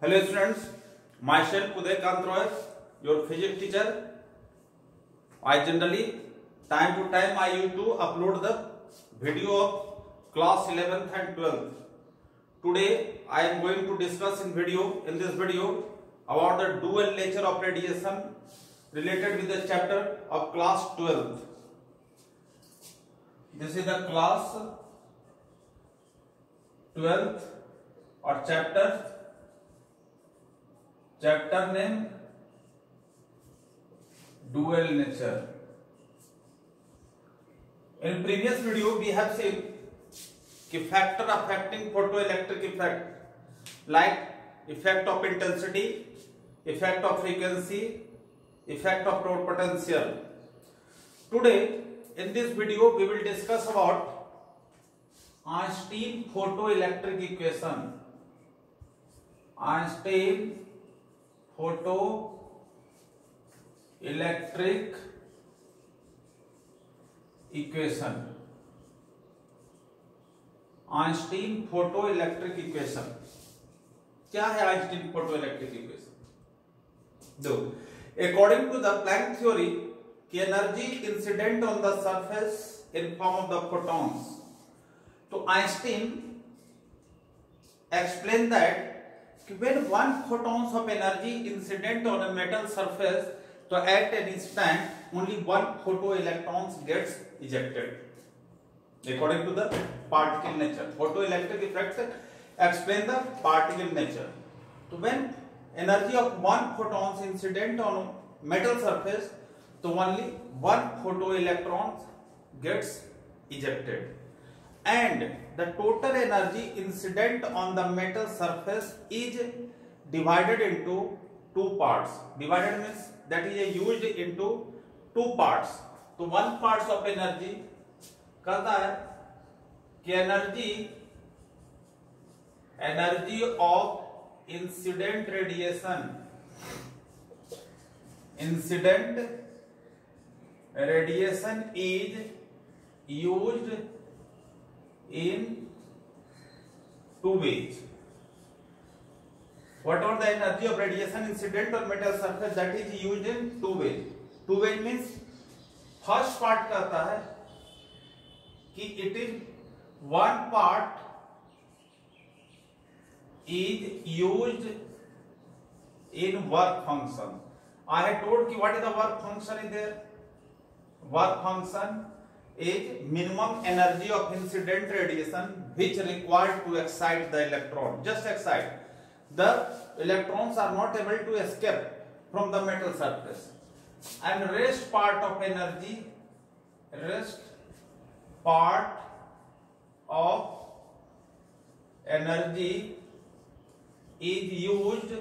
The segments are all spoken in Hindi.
Hello students, myself Uday Kant Roy, your physics teacher. I generally time to time I used to upload the video of class 11th and 12th. Today I am going to discuss in this video about the dual nature of radiation related with the chapter of class 12th. This is the class 12th or chapter name dual nature. In previous video we have seen कि factor affecting photoelectric effect like effect of intensity, effect of frequency, effect of potential. Today in this video we will discuss about Einstein photoelectric equation. Einstein photoelectric equation. Einstein photoelectric equation क्या है? आइंस्टीन फोटोइलेक्ट्रिक इक्वेशन दो according to the Planck theory की energy incident on the surface in form of the photons. तो Einstein explain that when one photons of energy incident on a metal surface, so at an instant only one photoelectrons gets ejected according to the particle nature. Photoelectric effects explain the particle nature. So when energy of one photons incident on metal surface, so only one photoelectron gets ejected, and the total energy incident on the metal surface is divided into two parts. Divided means that is used into two parts. तो one parts of energy कहता है कि energy of incident radiation is used in two ways. What are the energy of radiation incident on metal surface? That is used in two ways. Two ways means first part कहता है कि it is one part is used in work function. I have told you what is the work function is there. Work function is minimum energy of incident radiation which required to excite the electron. Just excite. The electrons are not able to escape from the metal surface. And rest part of energy is used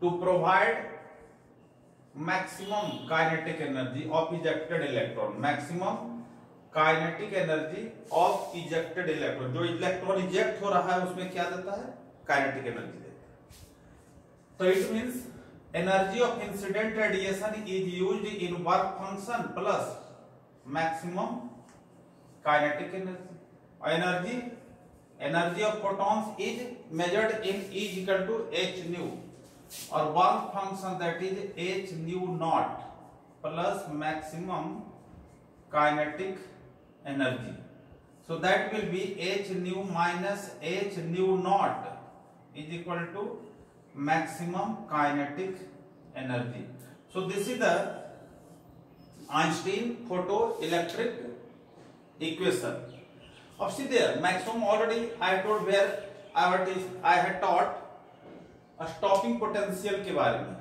to provide maximum kinetic energy of ejected electron. Maximum kinetic energy of ejected electron. जो इलेक्ट्रॉन इजेक्ट हो रहा है उसमें क्या देता है? काइनेटिक एनर्जी देता है. So it means energy of incident radiation is used in work function plus maximum kinetic energy. Energy of photons is measured in E is equal to h nu. और work function that is h nu naught plus maximum kinetic energy. So that will be h nu minus h nu naught is equal to maximum kinetic energy. So this is the Einstein photoelectric equation. Of see there maximum already I told where I had taught stopping potential के बारे में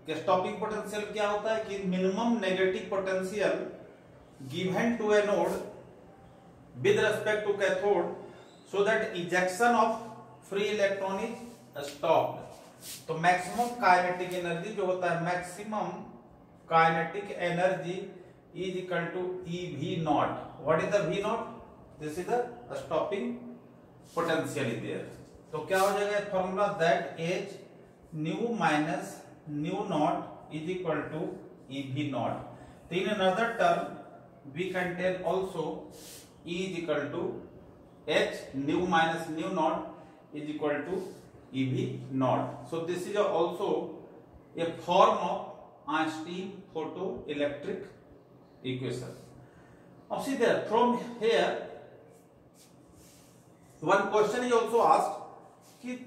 कि स्टॉपिंग पोटेंशियल क्या होता है कि minimum negative potential given to anode with respect to cathode so that ejection of free electron is stopped. तो मैक्सिमम काइनेटिक एनर्जी जो होता है maximum kinetic energy is equal to E V naught. What is the V naught? This is the stopping potential is there. तो क्या हो जाएगा formula that H nu minus nu naught is equal to E V naught. तो in another term we can tell also E is equal to h nu minus nu naught is equal to EV naught. So this is also a form of Einstein photoelectric equation. Now see there, from here one question is also asked कि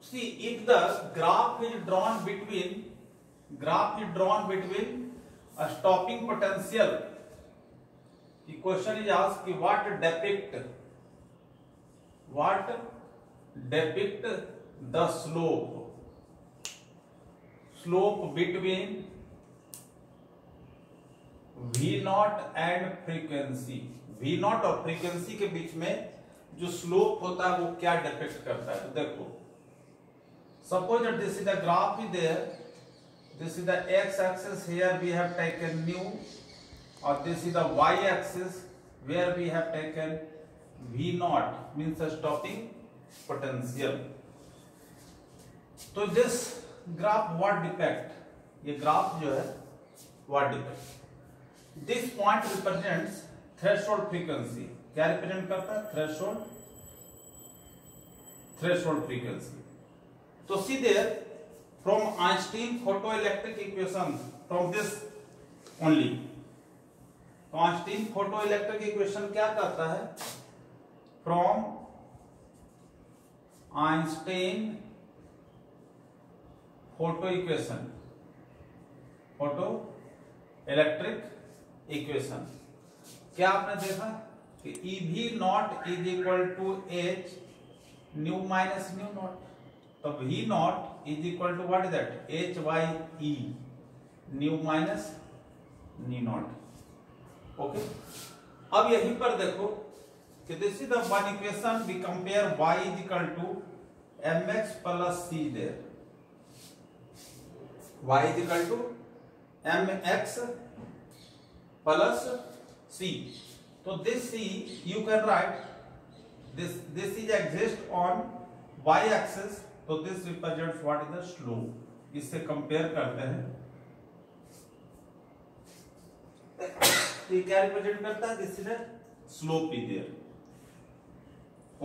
see if the graph is drawn between a stopping potential, the question is asked कि what depict the slope between V naught and frequency. V naught और फ्रीक्वेंसी के बीच में जो स्लोप होता है वो क्या डिपेक्ट करता है. तो देखो, suppose that this is the graph is there, this is the x axis, here we have taken nu, or this is the y axis where we have taken V naught, means the stopping potential. तो this graph what depict, ये ग्राफ जो है what depict, this point represents threshold frequency. क्या रिप्रेजेंट करता है? Threshold frequency. तो see there, from Einstein photoelectric equation, from this only, तो आइंस्टीन फोटोइलेक्ट्रिक इक्वेशन क्या कहता है? From Einstein photo electric equation क्या आपने देखा कि EV not is equal to H nu minus nu not. तो V not is equal to what is that? H by E nu minus nu not. Okay, अब यहीं पर देखो कि this is the one equation, we compare y is equal to mx plus c there. y is equal to mx plus c. तो this c you can write this is exist on y axis, तो this represents what is the slope. इससे कंपेयर करते हैं, ये क्या रिप्रेजेंट करता है? This is slope is there.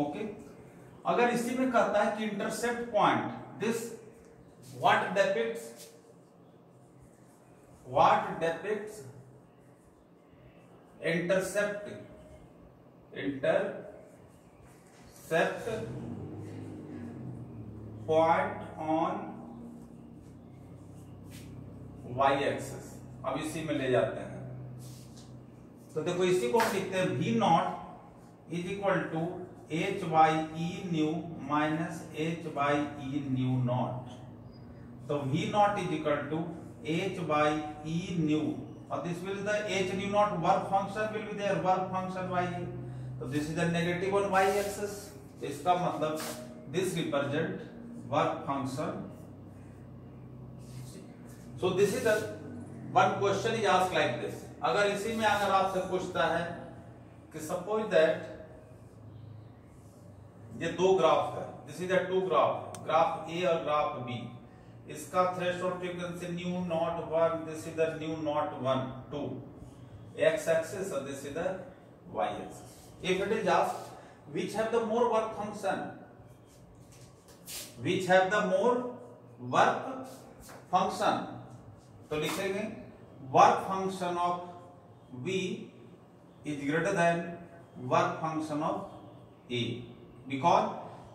Okay, अगर इसी में कहता है कि intercept point, this what depicts intercept point on y axis. अब इसी में ले जाते हैं, तो देखो इसी को हम लिखते हैं V not is equal to H by E nu minus H by E nu not. तो V not is equal to H by E nu, और this will be the H nu naught, work function will be there, work function y. तो this is the negative on y axis. इसका मतलब this represent work function. So this is the one question is asked like this. अगर इसी में अगर आपसे पूछता है कि suppose that ये दो ग्राफ है, this is the two graph, graph A और ग्राफ B. इसका threshold frequency new not 1, this is the new not 1 2 x axis, और this is the y axis. If it is asked which have the more work function, तो लिखेंगे work function of v is greater than work function of A, because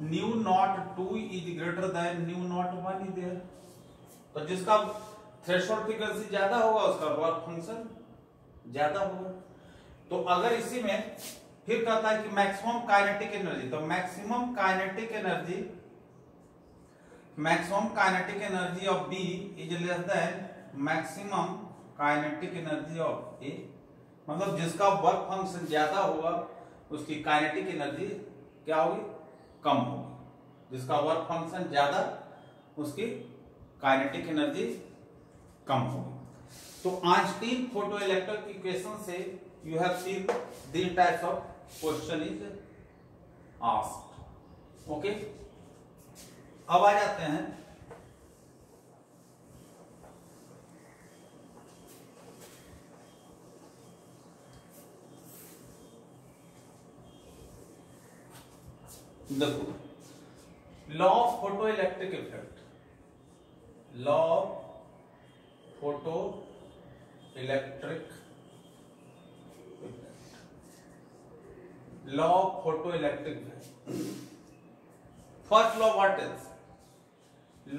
new not 2 is greater than new not 1 is there. तो जिसका थ्रेशोल्ड फ्रीक्वेंसी ज्यादा होगा उसका वर्क फंक्शन ज्यादा होगा. तो अगर इसी में फिर कहता है कि मैक्सिमम काइनेटिक एनर्जी, तो maximum kinetic energy of B is less than maximum kinetic energy of A. मतलब जिसका वर्क फंक्शन ज्यादा होगा उसकी काइनेटिक एनर्जी क्या होगी? कम होगी. जिसका वर्क फंक्शन ज्यादा उसकी काइनेटिक एनर्जी कम होगी. तो आइंस्टीन फोटोइलेक्ट्रिक इक्वेशन से you have seen this types of question is asked. Okay, अब आ जाते हैं देखो law of photo electric effect, law of photo electric, law of photo electric effect. First law what is?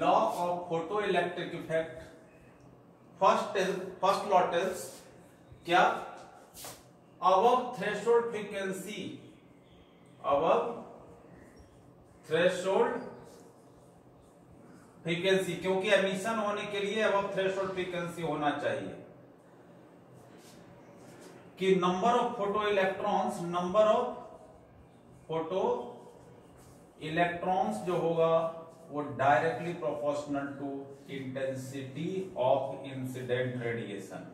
Law of photo electric effect. First law tells क्या? Above threshold frequency, above threshold frequency, क्योंकि एमिशन होने के लिए अबव थ्रेशोल्ड फ्रीक्वेंसी होना चाहिए कि number of photo electrons, number of photo electrons जो होगा वो directly proportional to intensity of incident radiation.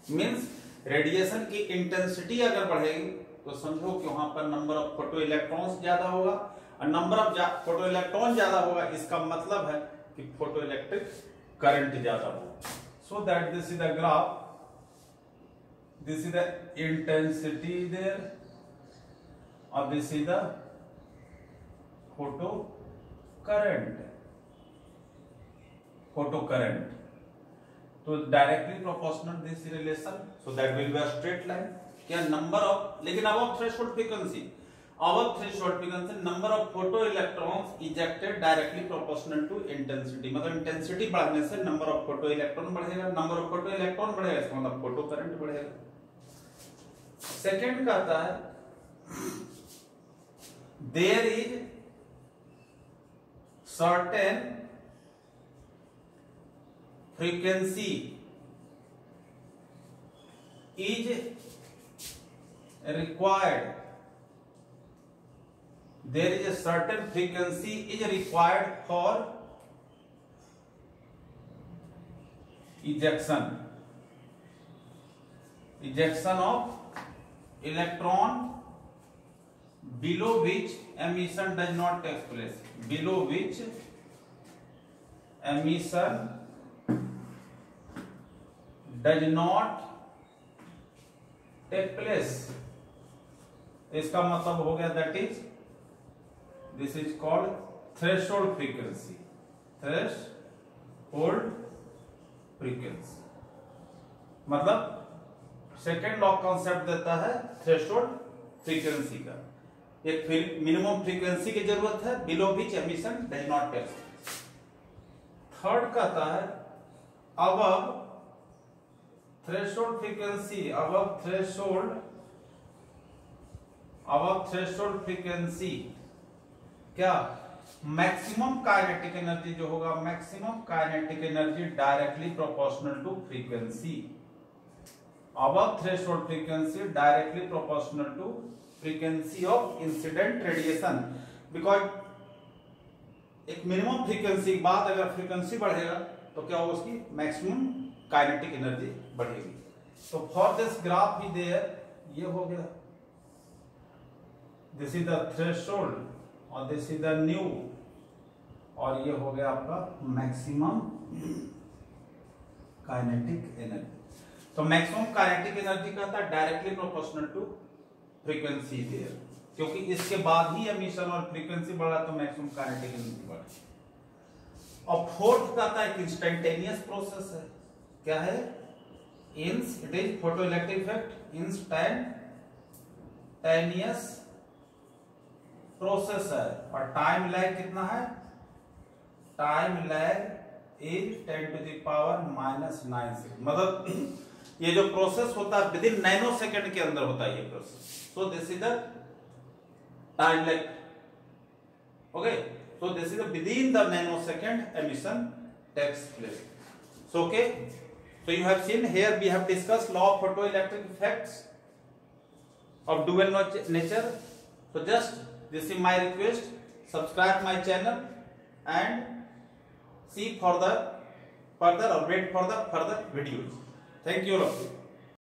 Means radiation की इंटेंसिटी अगर बढ़ेगी तो समझो कि वहां पर नंबर ऑफ फोटो इलेक्ट्रॉन्स ज्यादा होगा, और नंबर ऑफ फोटो इलेक्ट्रॉन ज्यादा होगा इसका मतलब है कि फोटो इलेक्ट्रिक करंट ज्यादा होगा. So that this is the graph, this is the intensity there, or this is the photo current. तो directly proportional this relation, so that will be a straight line. क्या नंबर ऑफ, लेकिन above threshold frequency, above threshold frequency number of photo electrons ejected directly proportional to intensity. मतलब इंटेंसिटी बढ़ने से नंबर ऑफ फोटो इलेक्ट्रॉन बढ़ेगा, नंबर ऑफ फोटो इलेक्ट्रॉन बढ़ेगा इसका मतलब फोटो करंट बढ़ेगा. सेकेंड कहता है there is certain frequency is required, there is a certain frequency is required for ejection of electron below which emission does not take place, below which emission does not take place. इसका मतलब हो गया that is this is called threshold frequency, threshold frequency. मतलब सेकेंड लॉ कॉन्सेप्ट देता है थ्रेशोल्ड फ्रीक्वेंसी का. एक मिनिमम फ्रीक्वेंसी की जरूरत है below which emission does not take. Third कहता है above threshold frequency, above threshold frequency क्या? मैक्सिमम काइनेटिक एनर्जी जो होगा, maximum kinetic energy directly proportional to frequency. Above threshold frequency directly proportional to frequency of incident radiation. Because एक मिनिमम फ्रीक्वेंसी के बाद अगर फ्रीक्वेंसी बढ़ेगा तो क्या होगा, उसकी मैक्सिमम काइनेटिक एनर्जी बढ़ेगी. तो फॉर दिस ग्राफ भी देयर, ये हो गया दिस इज द थ्रेशोल्ड और दिस इज द न्यू, और ये हो गया आपका मैक्सिमम काइनेटिक एनर्जी. तो मैक्सिमम काइनेटिक एनर्जी का था directly proportional to frequency there, क्योंकि इसके बाद ही एमिशन और फ्रीक्वेंसी बढ़ा तो मैक्सिमम काइनेटिक एनर्जी बढ़ी. और फोर्थ का था एक इंस्टेंटेनियस प्रोसेस है. क्या है? It is photo electric effect, instantaneous process है. और टाइम लैग कितना है? Time lag is 10 to the power -9. मतलब ये जो प्रोसेस होता है विद इन नैनो सेकेंड के अंदर होता है ये process. So this is the time lag. Okay, so this is within the nano second emission takes place. So okay, so you have seen here we have discussed law of photoelectric effects of dual nature. So just this is my request, subscribe my channel and see for the further or wait for the further videos. Thank you all of you.